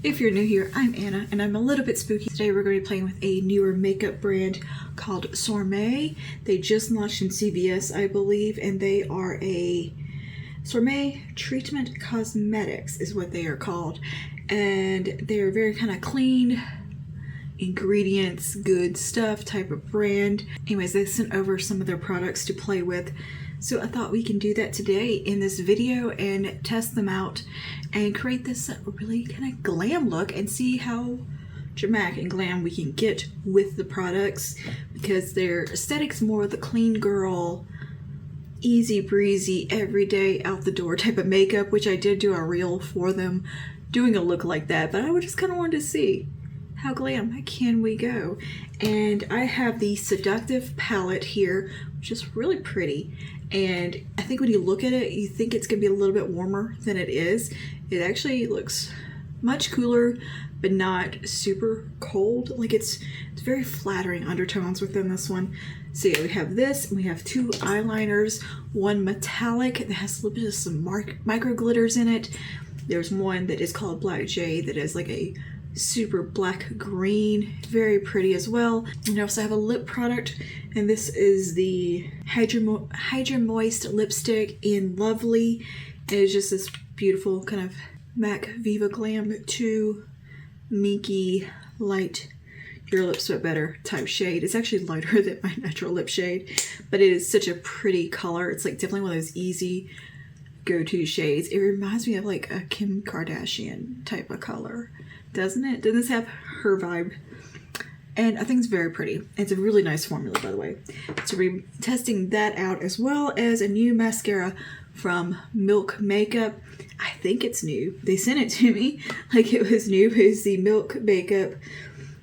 If you're new here, I'm Anna and I'm a little bit spooky. Today we're going to be playing with a newer makeup brand called Sorme. They just launched in CVS, I believe, and they are a Sorme Treatment Cosmetics is what they are called. And they're very kind of clean ingredients, good stuff type of brand. Anyways, they sent over some of their products to play with. So I thought we can do that today in this video and test them out and create this really kind of glam look and see how dramatic and glam we can get with the products, because their aesthetic's more the clean girl, easy breezy, everyday out the door type of makeup, which I did do a reel for them doing a look like that, but I just kind of wanted to see how glam can we go. And I have the Seductive palette here, which is really pretty. And I think when you look at it, you think it's gonna be a little bit warmer than it is. It actually looks much cooler, but not super cold. Like it's very flattering undertones within this one. So yeah, we have this, and we have two eyeliners, one metallic that has a little bit of some micro glitters in it. There's one that is called Black Jade that is like a super black green, very pretty as well. And I also have a lip product, and this is the Hydra Moist lipstick in Lovely. It is just this beautiful kind of MAC Viva Glam 2 Minky light your lips sweat better type shade. It's actually lighter than my natural lip shade, but it is such a pretty color. It's like definitely one of those easy go-to shades. It reminds me of like a Kim Kardashian type of color, doesn't it? Doesn't this have her vibe? And I think it's very pretty. It's a really nice formula, by the way. So we're testing that out, as well as a new mascara from Milk Makeup. I think it's new. They sent it to me like it was new. It's the Milk Makeup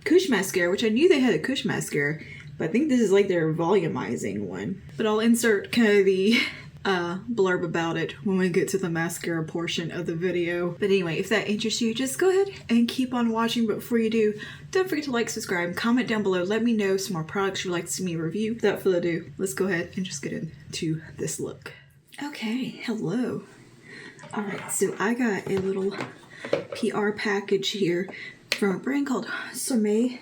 Kush Mascara, which I knew they had a Kush Mascara, but I think this is like their volumizing one. But I'll insert kind of the blurb about it when we get to the mascara portion of the video. But anyway, if that interests you, just go ahead and keep on watching. But before you do, don't forget to like, subscribe, comment down below. Let me know some more products you'd like to see me review. Without further ado, let's go ahead and just get into this look. Okay, hello. Alright, so I got a little PR package here from a brand called Sorme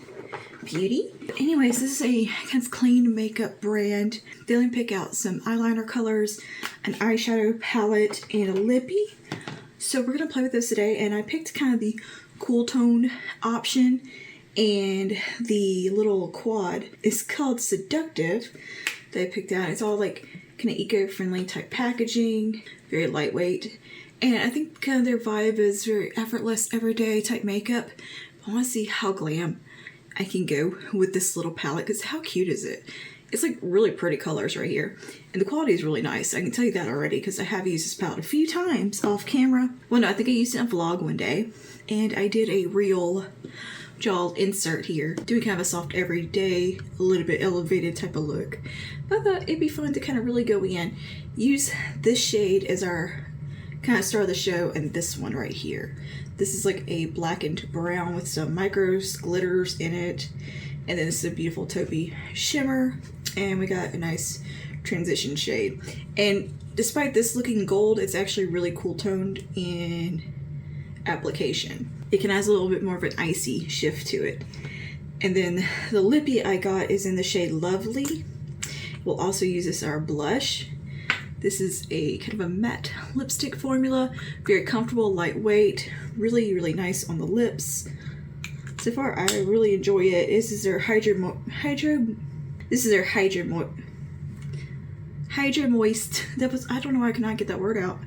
Beauty. But anyways, this is a kind of clean makeup brand. They let me pick out some eyeliner colors, an eyeshadow palette, and a lippy. So we're gonna play with this today, and I picked kind of the cool tone option, and the little quad is called Seductive that I picked out. It's all like kind of eco-friendly type packaging, very lightweight. And I think kind of their vibe is very effortless, everyday type makeup. I want to see how glam I can go with this little palette, because how cute is it? It's like really pretty colors right here. And the quality is really nice. I can tell you that already, because I have used this palette a few times off camera. Well, no, I think I used it in a vlog one day. And I did a real yall insert here, doing kind of a soft everyday, a little bit elevated type of look. But I thought it'd be fun to kind of really go in. Use this shade as our kind of star of the show, and this one right here. This is like a blackened brown with some micros glitters in it, and then this is a beautiful taupey shimmer, and we got a nice transition shade. And despite this looking gold, it's actually really cool toned in application. It can have a little bit more of an icy shift to it. And then the lippy I got is in the shade Lovely. We'll also use this as our blush. This is a kind of a matte lipstick formula, very comfortable, lightweight, really, really nice on the lips. So far, I really enjoy it. This is their Hydra Moist. I don't know why I cannot get that word out.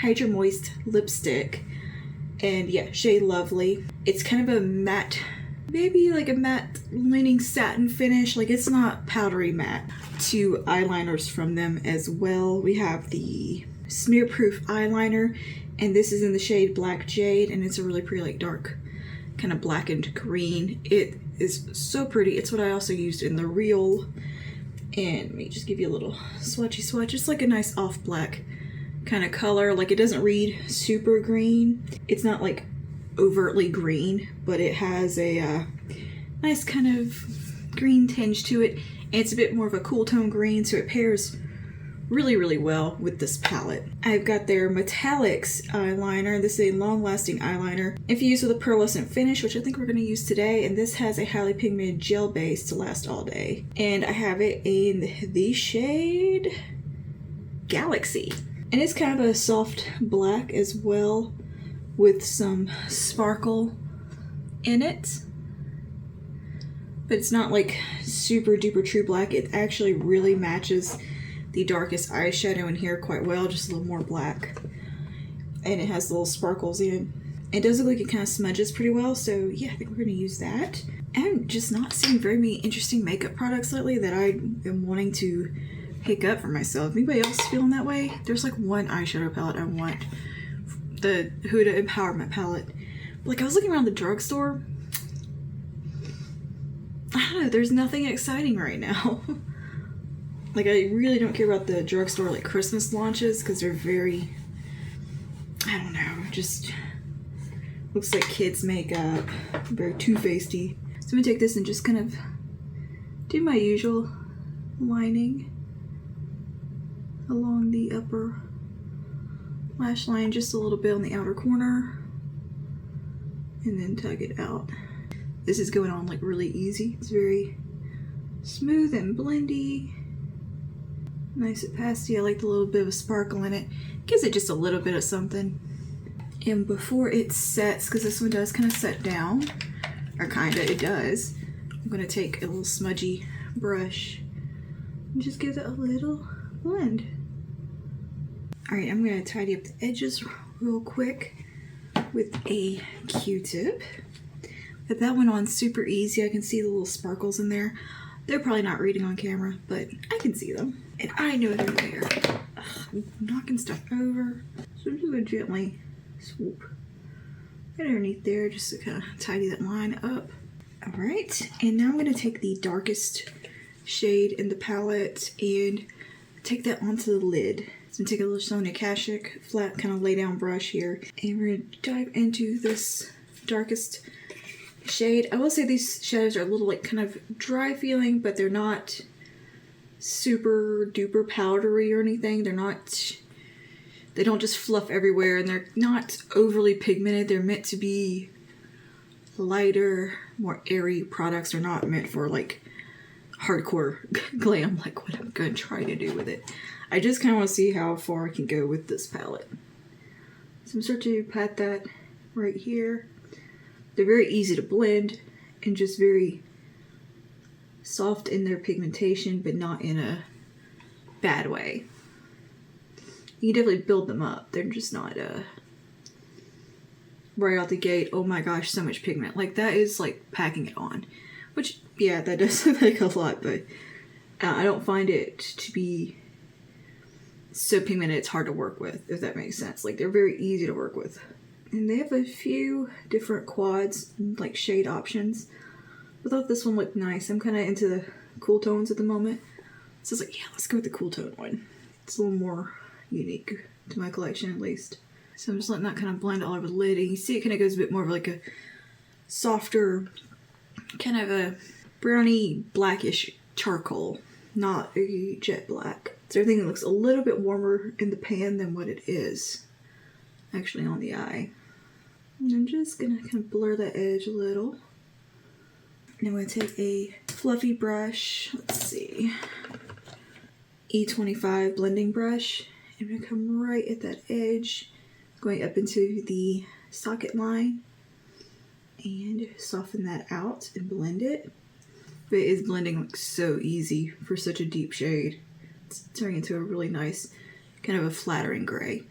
Hydra Moist lipstick, and yeah, shade Lovely. It's kind of a matte, maybe like a matte leaning satin finish. Like it's not powdery matte. Two eyeliners from them as well. We have the Smear Proof eyeliner, and this is in the shade Black Jade, and it's a really pretty like dark kind of blackened green. It is so pretty. It's what I also used in the reel. And let me just give you a little swatchy swatch. It's like a nice off black kind of color. Like it doesn't read super green. It's not like overtly green, but it has a nice kind of green tinge to it. And it's a bit more of a cool tone green, so it pairs really, really well with this palette. I've got their Metallics eyeliner. This is a long-lasting eyeliner infused with a pearlescent finish, which I think we're going to use today. And this has a highly pigmented gel base to last all day. And I have it in the shade Galaxy. And it's kind of a soft black as well, with some sparkle in it. But it's not like super duper true black. It actually really matches the darkest eyeshadow in here quite well, just a little more black. And it has little sparkles in. It does look like it kind of smudges pretty well, so yeah, I think we're going to use that. I'm just not seeing very many interesting makeup products lately that I am wanting to pick up for myself. Anybody else feeling that way? There's like one eyeshadow palette I want. The Huda Empowerment palette. Like, I was looking around the drugstore. I don't know, there's nothing exciting right now. Like, I really don't care about the drugstore like Christmas launches because they're very, I don't know, just looks like kids makeup, very too-facedy. So I'm gonna take this and just kind of do my usual lining along the upper lash line, just a little bit on the outer corner, and then tug it out. This is going on like really easy. It's very smooth and blendy. Nice opacity. I like the little bit of sparkle in it. Gives it just a little bit of something. And before it sets, because this one does kind of set down, or kinda, it does, I'm gonna take a little smudgy brush and just give it a little blend. Alright, I'm gonna tidy up the edges real quick with a Q-tip. But that went on super easy. I can see the little sparkles in there. They're probably not reading on camera, but I can see them. And I know they're there. Ugh, I'm knocking stuff over. So I'm just gonna gently swoop right underneath there just to kind of tidy that line up. Alright, and now I'm gonna take the darkest shade in the palette and take that onto the lid. So I'm gonna take a little Sonia Kashuk flat kind of lay down brush here. And we're gonna dive into this darkest shade. I will say these shadows are a little like kind of dry feeling, but they're not super duper powdery or anything. They don't just fluff everywhere, and they're not overly pigmented. They're meant to be lighter, more airy products. They're not meant for like hardcore glam like what I'm going to try to do with it. I just kind of want to see how far I can go with this palette. So I'm starting to pat that right here. They're very easy to blend and just very soft in their pigmentation, but not in a bad way. You can definitely build them up. They're just not right out the gate, oh my gosh, so much pigment. Like, that is like packing it on. Which, yeah, that does look like a lot, but I don't find it to be so pigmented it's hard to work with, if that makes sense. Like, they're very easy to work with. And they have a few different quads, like shade options. I thought this one looked nice. I'm kind of into the cool tones at the moment. So I was like, yeah, let's go with the cool tone one. It's a little more unique to my collection, at least. So I'm just letting that kind of blend all over the lid. And you see it kind of goes a bit more of like a softer, kind of a browny, blackish charcoal, not a jet black. So everything looks a little bit warmer in the pan than what it is actually on the eye. And I'm just gonna kind of blur that edge a little. And I'm gonna take a fluffy brush, let's see, E25 blending brush. I'm gonna come right at that edge, going up into the socket line, and soften that out and blend it. But it is blending like so easy for such a deep shade. It's turning into a really nice, kind of a flattering gray.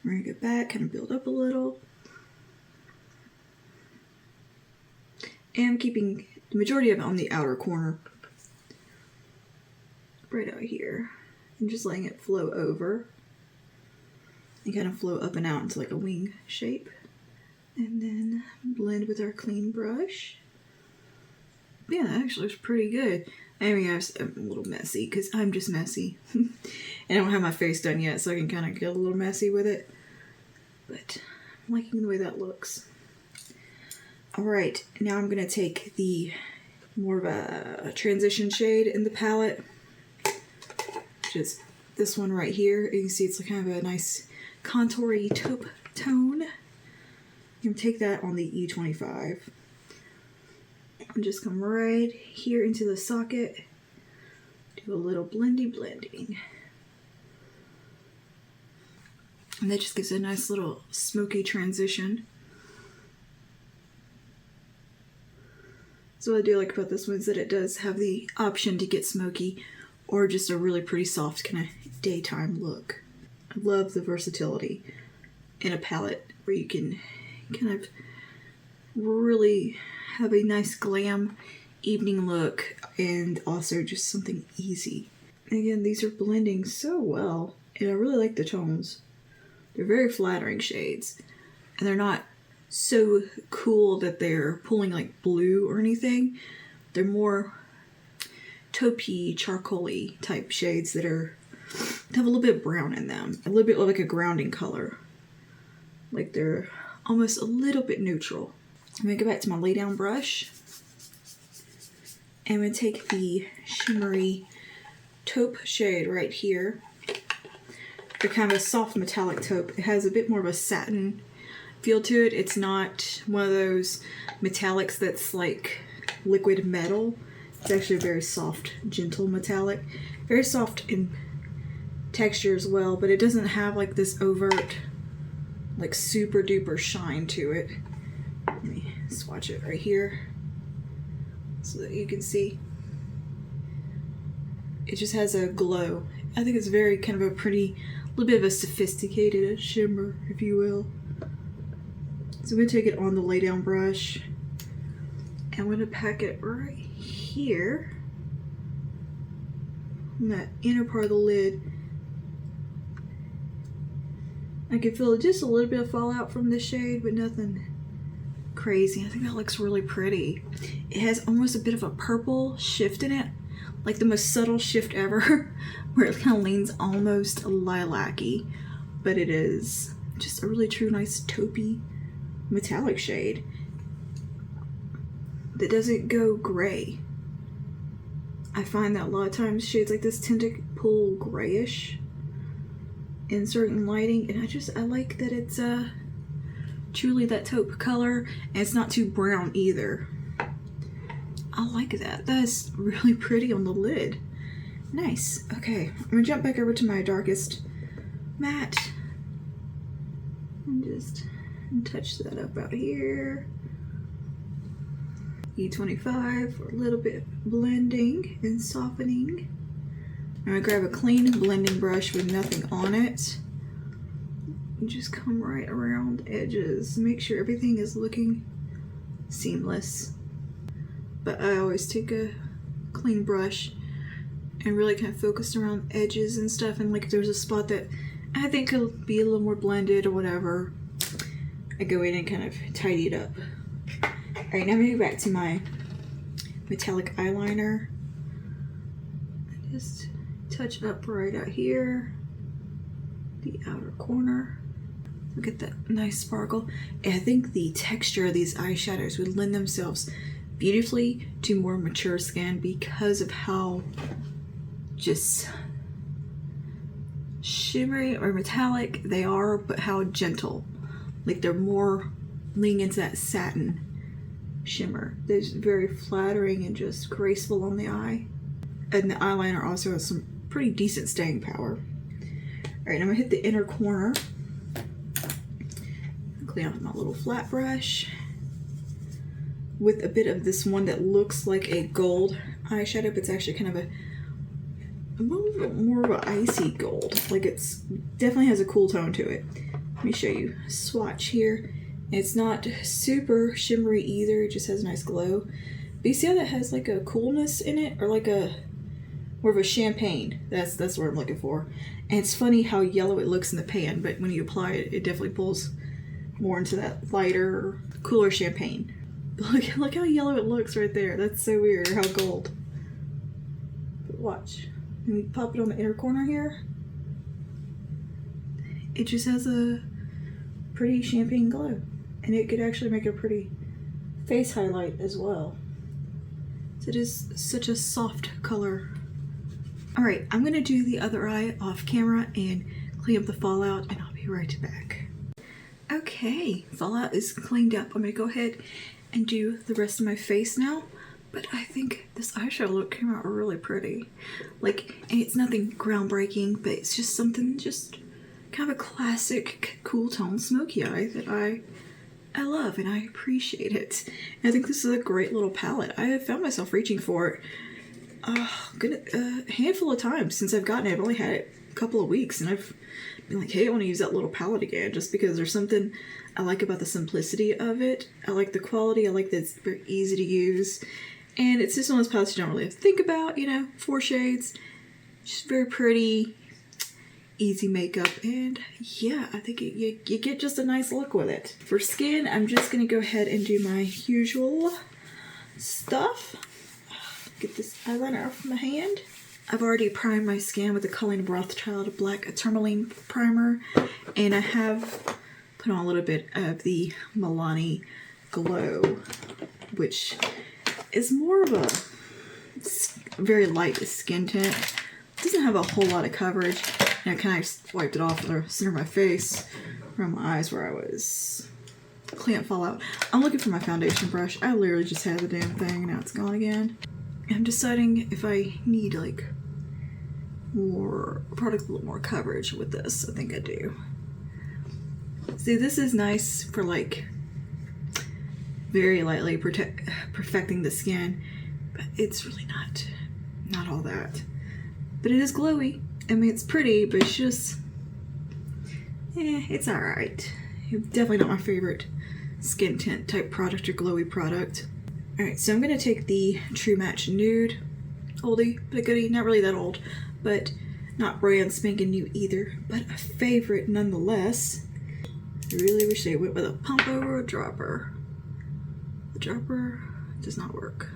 We're gonna go back, kind of build up a little. And I'm keeping the majority of it on the outer corner. Right out here. And just letting it flow over. And kind of flow up and out into like a wing shape. And then blend with our clean brush. Yeah, that actually looks pretty good. I mean, I'm a little messy because I'm just messy. And I don't have my face done yet, so I can kind of get a little messy with it. But I'm liking the way that looks. Alright, now I'm going to take the more of a transition shade in the palette. which is this one right here. You can see it's kind of a nice contoury taupe tone. You can take that on the E25. And just come right here into the socket. Do a little blending. And that just gives a nice little smoky transition. So what I do like about this one is that it does have the option to get smoky or just a really pretty soft kind of daytime look. I love the versatility in a palette where you can kind of really have a nice glam evening look and also just something easy. And again, these are blending so well, and I really like the tones. They're very flattering shades, and they're not so cool that they're pulling like blue or anything. They're more taupey, charcoaly type shades that have a little bit of brown in them, a little bit like a grounding color, like they're almost a little bit neutral. I'm gonna go back to my lay down brush, and I'm gonna take the shimmery taupe shade right here. They're kind of a soft metallic taupe. It has a bit more of a satin feel to it. It's not one of those metallics that's like liquid metal. It's actually a very soft, gentle metallic. Very soft in texture as well, but it doesn't have like this overt, like super duper shine to it. Let me swatch it right here so that you can see. It just has a glow. I think it's very kind of a pretty, little bit of a sophisticated shimmer, if you will. So I'm going to take it on the lay down brush, and I'm going to pack it right here on that inner part of the lid. I can feel just a little bit of fallout from this shade, but nothing crazy. I think that looks really pretty. It has almost a bit of a purple shift in it, like the most subtle shift ever, where it kind of leans almost lilac-y, but it is just a really true nice taupey metallic shade that doesn't go gray. I find that a lot of times shades like this tend to pull grayish in certain lighting, and I like that it's truly that taupe color, and it's not too brown either. I like that. That's really pretty on the lid. Nice. Okay, I'm gonna jump back over to my darkest matte and just touch that up out here. E25 for a little bit blending and softening. I'm gonna grab a clean blending brush with nothing on it and just come right around edges. Make sure everything is looking seamless. But I always take a clean brush and really kind of focus around edges and stuff, and like if there's a spot that I think could be a little more blended or whatever, I go in and kind of tidy it up. Alright, now I'm gonna go back to my metallic eyeliner. Just touch up right out here, the outer corner. Look at that nice sparkle. And I think the texture of these eyeshadows would lend themselves beautifully to more mature skin because of how just shimmery or metallic they are, but how gentle. Like they're more leaning into that satin shimmer. They're just very flattering and just graceful on the eye. And the eyeliner also has some pretty decent staying power. Alright, I'm gonna hit the inner corner. Clean off my little flat brush with a bit of this one that looks like a gold eyeshadow, but it's actually kind of a little bit more of an icy gold. Like it's definitely has a cool tone to it. Let me show you a swatch here. It's not super shimmery either, it just has a nice glow. But you see how that has like a coolness in it, or like a more of a champagne. That's what I'm looking for. And it's funny how yellow it looks in the pan, but when you apply it, it definitely pulls more into that lighter, cooler champagne. Look how yellow it looks right there. That's so weird, or how gold. But watch. Let me pop it on the inner corner here. It just has a pretty champagne glow. And it could actually make a pretty face highlight as well. So it is such a soft color. Alright, I'm gonna do the other eye off camera and clean up the fallout, and I'll be right back. Okay, fallout is cleaned up. I'm gonna go ahead and do the rest of my face now. But I think this eyeshadow look came out really pretty. Like, and it's nothing groundbreaking, but it's just something, just kind of a classic cool tone smoky eye that I love and I appreciate it. And I think this is a great little palette. I have found myself reaching for it a handful of times since I've gotten it. I've only had it a couple of weeks and I've been like, hey, I want to use that little palette again, just because there's something I like about the simplicity of it. I like the quality. I like that it's very easy to use. And it's just one of those palettes you don't really have to think about, you know, 4 shades, just very pretty, easy makeup, and yeah, I think you get just a nice look with it. For skin, I'm just gonna go ahead and do my usual stuff. Get this eyeliner off my hand. I've already primed my skin with the Colleen Rothschild Black Tourmaline Primer, and I have put on a little bit of the Milani Glow, which is more of a very light skin tint. It doesn't have a whole lot of coverage, and I kind of wiped it off the center of my face, around my eyes where I was clean fallout. I'm looking for my foundation brush. I literally just had the damn thing, and now it's gone again. I'm deciding if I need like more product, a little more coverage with this. I think I do. See, this is nice for like very lightly perfecting the skin, but it's really not all that. But it is glowy. I mean, it's pretty, but it's just, it's alright. Definitely not my favorite skin tint type product or glowy product. Alright, so I'm going to take the True Match Nude. Oldie, but a goodie. Not really that old, but not brand spanking new either, but a favorite nonetheless. I really wish they went with a pump over a dropper. The dropper does not work.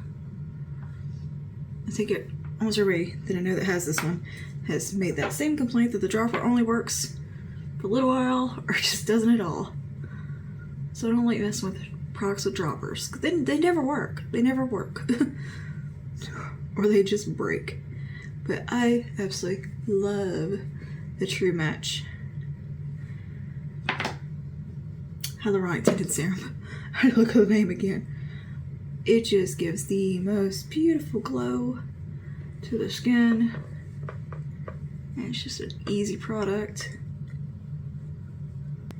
I think almost everybody that I know that has this one has made that same complaint, that the dropper only works for a little while or just doesn't at all. So I don't like messing with products with droppers. They never work. They never work. Or they just break. But I absolutely love the True Match Hyaluronic Tinted Serum. I look at the name again. It just gives the most beautiful glow to the skin. And it's just an easy product.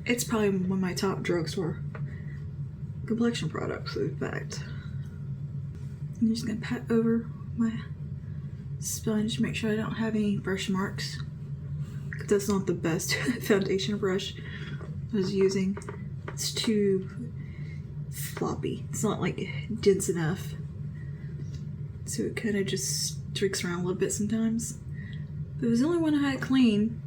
It's probably one of my top drugstore complexion products, in fact. I'm just gonna pat over my sponge, make sure I don't have any brush marks. Because that's not the best foundation brush I was using. It's too floppy. It's not like dense enough. So it kind of just streaks around a little bit sometimes. But it was the only one I had clean.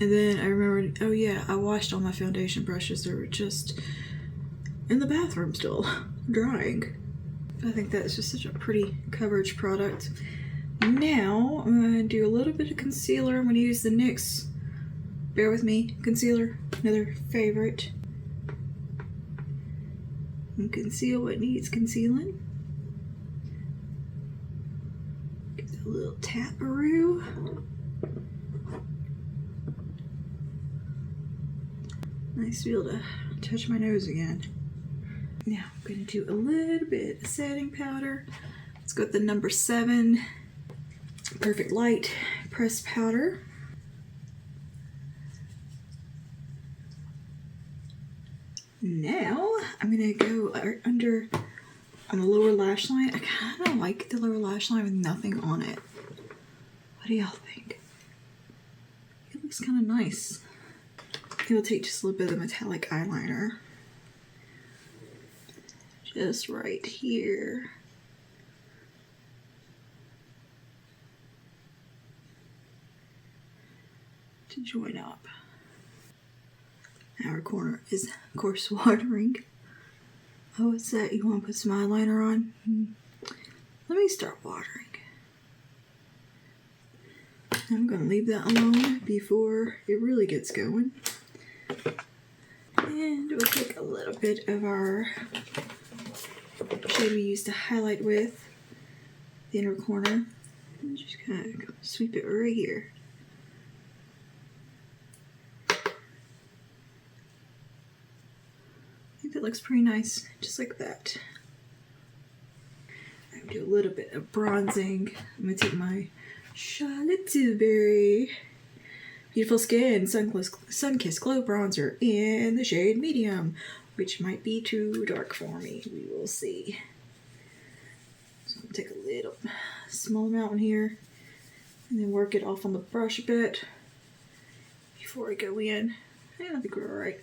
And then I remembered, oh yeah, I washed all my foundation brushes. They were just in the bathroom still, drying. I think that's just such a pretty coverage product. Now, I'm going to do a little bit of concealer. I'm going to use the NYX, bear with me, concealer, another favorite. And conceal what needs concealing. Give it a little tap-a-roo. Nice to be able to touch my nose again. Now I'm going to do a little bit of setting powder. Let's go with the number 7 Perfect Light pressed powder. Now I'm going to go under on the lower lash line. I kind of like the lower lash line with nothing on it. What do y'all think? It looks kind of nice. It'll take just a little bit of the metallic eyeliner. Just right here. To join up. Our corner is, of course, watering. Oh, what's that? You want to put some eyeliner on? Let me start watering. I'm going to leave that alone before it really gets going. And we'll take a little bit of our shade we used to highlight with the inner corner. I'm just gonna sweep it right here. I think that looks pretty nice, just like that. I'm gonna do a little bit of bronzing. I'm gonna take my Charlotte Tilbury Beautiful Skin Sun-Kissed Glow Bronzer in the shade Medium, which might be too dark for me. We will see. So I'm gonna take a little small amount in here and then work it off on the brush a bit before I go in. And I think we're alright.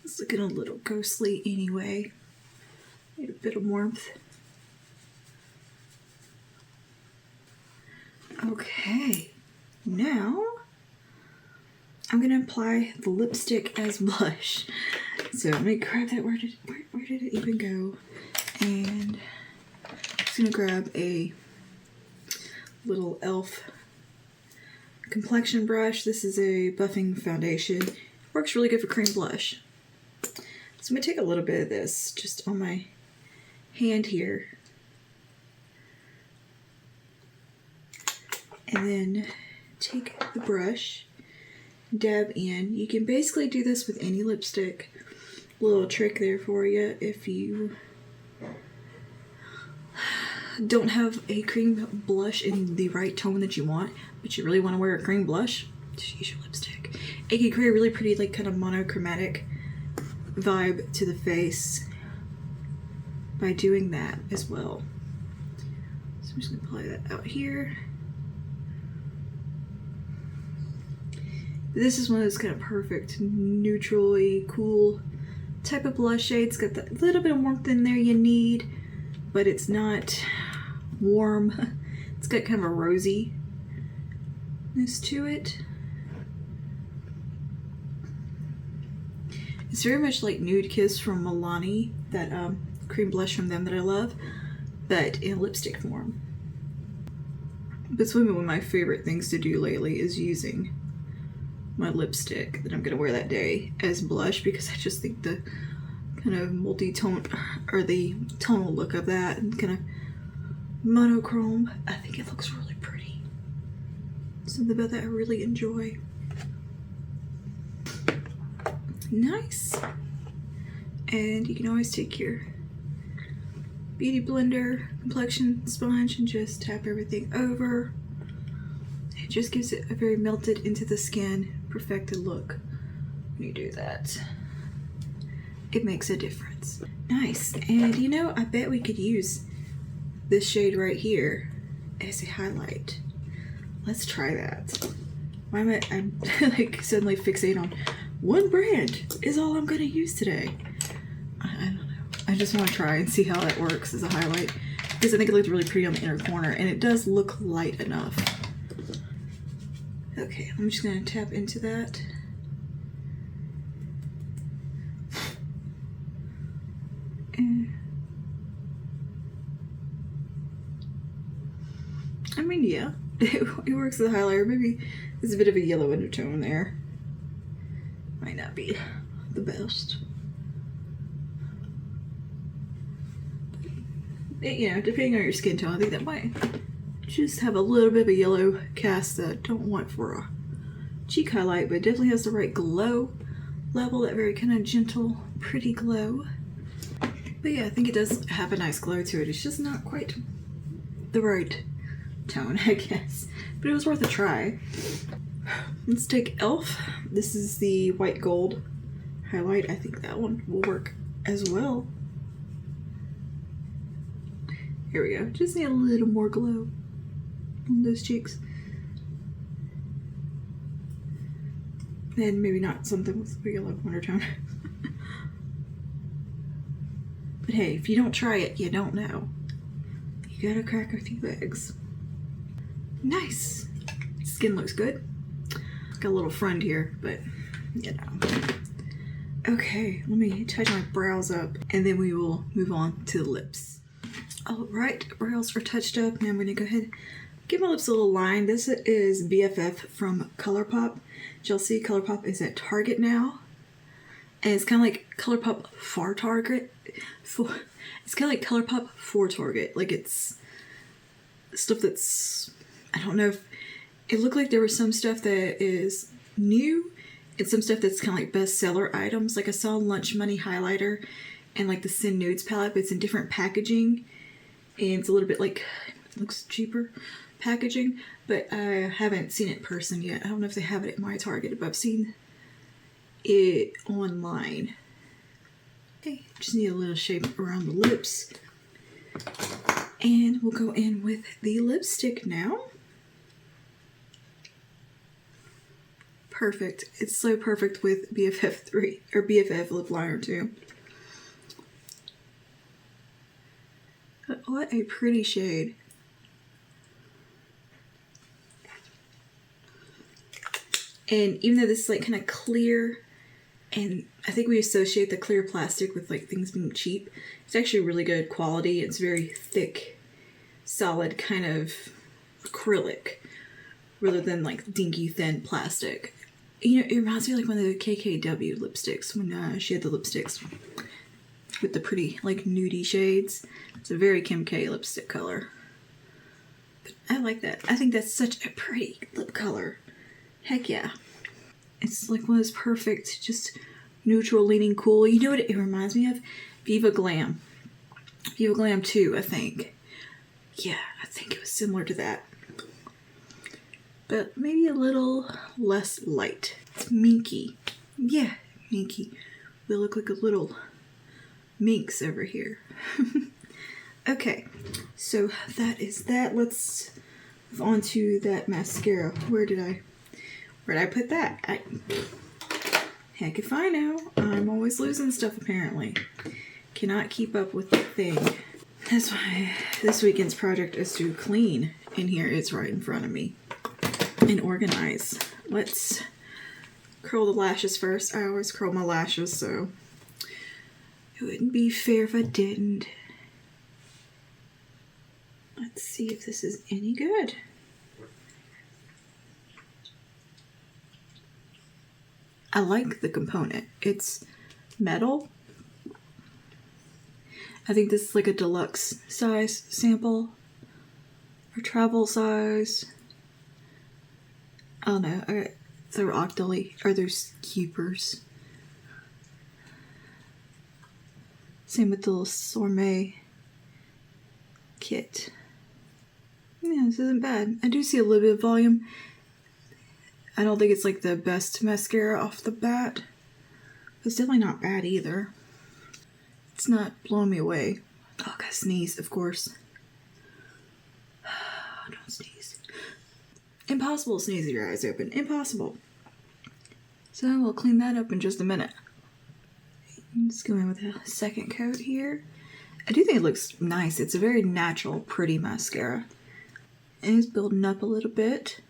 It's looking a little ghostly anyway. Need a bit of warmth. Okay, now I'm gonna apply the lipstick as blush. So let me grab that. Where did it even go? And I'm just gonna grab a little e.l.f. complexion brush. This is a buffing foundation. Works really good for cream blush. So I'm gonna take a little bit of this just on my hand here. And then take the brush, dab in. You can basically do this with any lipstick. A little trick there for you if you don't have a cream blush in the right tone that you want, but you really want to wear a cream blush, just use your lipstick. It can create a really pretty, like, kind of monochromatic vibe to the face by doing that as well. So I'm just gonna apply that out here. This is one of those kind of perfect, neutrally cool type of blush shade. It's got that little bit of warmth in there you need, but it's not warm. It's got kind of a rosiness to it. It's very much like Nude Kiss from Milani, that cream blush from them that I love, but in lipstick form. But it's one of my favorite things to do lately is using my lipstick that I'm gonna wear that day as blush, because I just think the kind of multi-tone, or the tonal look of that, and kind of monochrome, I think it looks really pretty. Something about that I really enjoy. Nice. And you can always take your beauty blender complexion sponge and just tap everything over. It just gives it a very melted into the skin, perfected look when you do that. It makes a difference. Nice. And you know, I bet we could use this shade right here as a highlight. Let's try that. Why am I'm like suddenly fixated on one brand is all I'm gonna use today. I don't know. I just want to try and see how that works as a highlight, because I think it looked really pretty on the inner corner, and it does look light enough. Okay, I'm just gonna tap into that. I mean, yeah, it works as a highlighter. Maybe there's a bit of a yellow undertone there. Might not be the best. But, you know, depending on your skin tone, I think that might just have a little bit of a yellow cast that I don't want for a cheek highlight, but it definitely has the right glow level, that very kind of gentle, pretty glow. But yeah, I think it does have a nice glow to it. It's just not quite the right tone, I guess. But it was worth a try. Let's take e.l.f. This is the white gold highlight. I think that one will work as well. Here we go. Just need a little more glow on those cheeks. And maybe not something with a yellow undertone. But hey, if you don't try it, you don't know. You gotta crack a few eggs. Nice. Skin looks good. Got a little friend here, but you know. Okay, let me tighten my brows up, and then we will move on to the lips. All right, brows are touched up. Now I'm gonna go ahead and give my lips a little line. This is BFF from ColourPop. You'll see ColourPop is at Target now. And it's kind of like ColourPop for Target. It's kind of like ColourPop for Target. Like it's stuff that's, I don't know if, it looked like there was some stuff that is new and some stuff that's kind of like bestseller items. Like I saw Lunch Money highlighter and like the Sin Nudes palette, but it's in different packaging. And it's a little bit like, it looks cheaper packaging, but I haven't seen it in person yet. I don't know if they have it at my Target, but I've seen it online. Okay, just need a little shape around the lips. And we'll go in with the lipstick now. Perfect. It's so perfect with BFF3 or BFF lip liner too. But what a pretty shade. And even though this is like kind of clear, and I think we associate the clear plastic with like things being cheap, it's actually really good quality. It's very thick, solid kind of acrylic rather than like dinky thin plastic. You know, it reminds me of like one of the KKW lipsticks when she had the lipsticks with the pretty like nudie shades. It's a very Kim K lipstick color. But I like that. I think that's such a pretty lip color. Heck yeah. It's like one of those perfect, just neutral leaning cool. You know what it reminds me of? Viva Glam. Viva Glam 2, I think. Yeah, I think it was similar to that. But maybe a little less light. It's minky. Yeah, minky. We look like a little minx over here. Okay, so that is that. Let's move on to that mascara. Where did I put that? Heck if I know. I'm always losing stuff apparently. Cannot keep up with the thing. That's why this weekend's project is to clean. And here it's right in front of me. And organize. Let's curl the lashes first. I always curl my lashes, so it wouldn't be fair if I didn't. Let's see if this is any good. I like the component. It's metal. I think this is like a deluxe size sample or travel size. I don't know. They're octally. Are those keepers? Same with the little Sorme kit. Yeah, this isn't bad. I do see a little bit of volume. I don't think it's like the best mascara off the bat. But it's definitely not bad either. It's not blowing me away. Oh, I gotta sneeze, of course. Don't sneeze. Impossible to sneeze with your eyes open. Impossible. So we'll clean that up in just a minute. I'm just going with a second coat here. I do think it looks nice. It's a very natural, pretty mascara. And it's building up a little bit.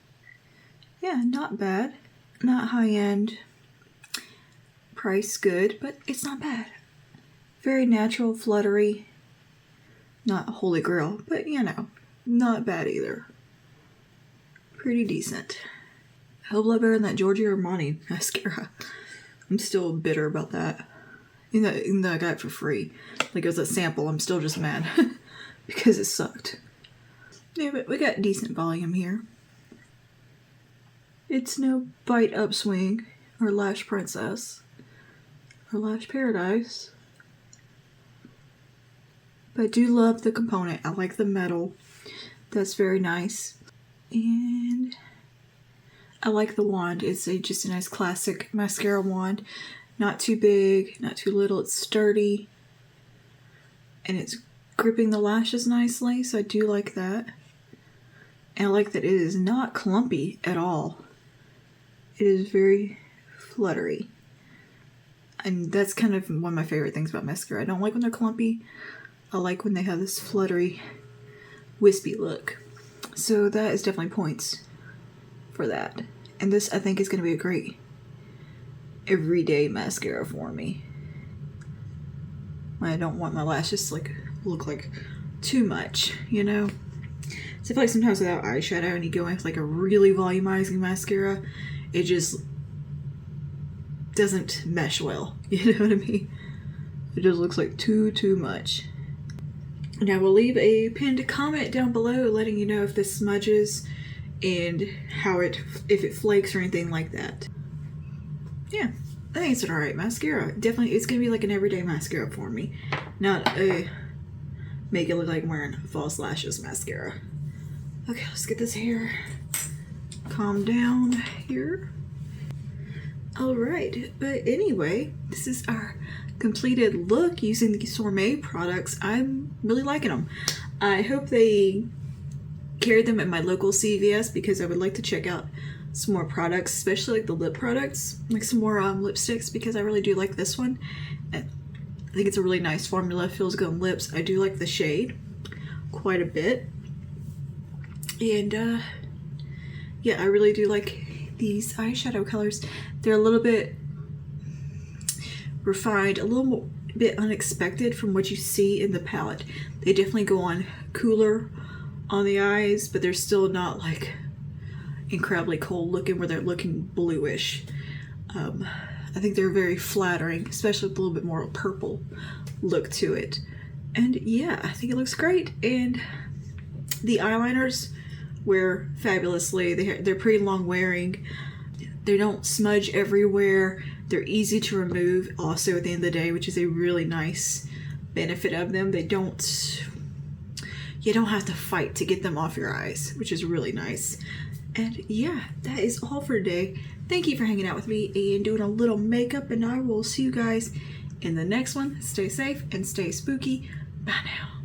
Yeah, not bad. Not high-end. Price good, but it's not bad. Very natural, fluttery. Not holy grail, but you know, not bad either. Pretty decent. A whole lot better than that Giorgio Armani mascara. I'm still bitter about that. Even though I got it for free. Like it was a sample, I'm still just mad. Because it sucked. Yeah, but we got decent volume here. It's no Bite Upswing or Lash Princess or Lash Paradise. But I do love the component. I like the metal. That's very nice. And I like the wand. It's just a nice classic mascara wand. Not too big, not too little. It's sturdy. And it's gripping the lashes nicely, so I do like that. And I like that it is not clumpy at all. It is very fluttery. And that's kind of one of my favorite things about mascara. I don't like when they're clumpy. I like when they have this fluttery, wispy look. So that is definitely points for that. And this, I think, is going to be a great everyday mascara for me. I don't want my lashes to look like too much, you know? So I feel like sometimes without eyeshadow and you go in with like a really volumizing mascara, it just doesn't mesh well. You know what I mean? It just looks like too much. And I will leave a pinned comment down below letting you know if this smudges and how if it flakes or anything like that. Yeah, I think it's an alright mascara. Definitely, it's gonna be like an everyday mascara for me. Not a make it look like I'm wearing false lashes mascara. Okay, let's get this hair calm down here. Alright, but anyway, this is our completed look using the Sorme products. I'm really liking them. I hope they carry them at my local CVS because I would like to check out some more products, especially like the lip products, like some more lipsticks, because I really do like this one. And I think it's a really nice formula, feels good on lips. I do like the shade quite a bit. And yeah, I really do like these eyeshadow colors. They're a little bit refined, a little bit unexpected from what you see in the palette. They definitely go on cooler on the eyes, but they're still not like incredibly cold looking where they're looking bluish. I think they're very flattering, especially with a little bit more purple look to it. And yeah, I think it looks great. And the eyeliners wear fabulously. They're pretty long wearing. They don't smudge everywhere. They're easy to remove also at the end of the day, which is a really nice benefit of them. You don't have to fight to get them off your eyes, which is really nice. And yeah, that is all for today. Thank you for hanging out with me and doing a little makeup, and I will see you guys in the next one. Stay safe and stay spooky. Bye now.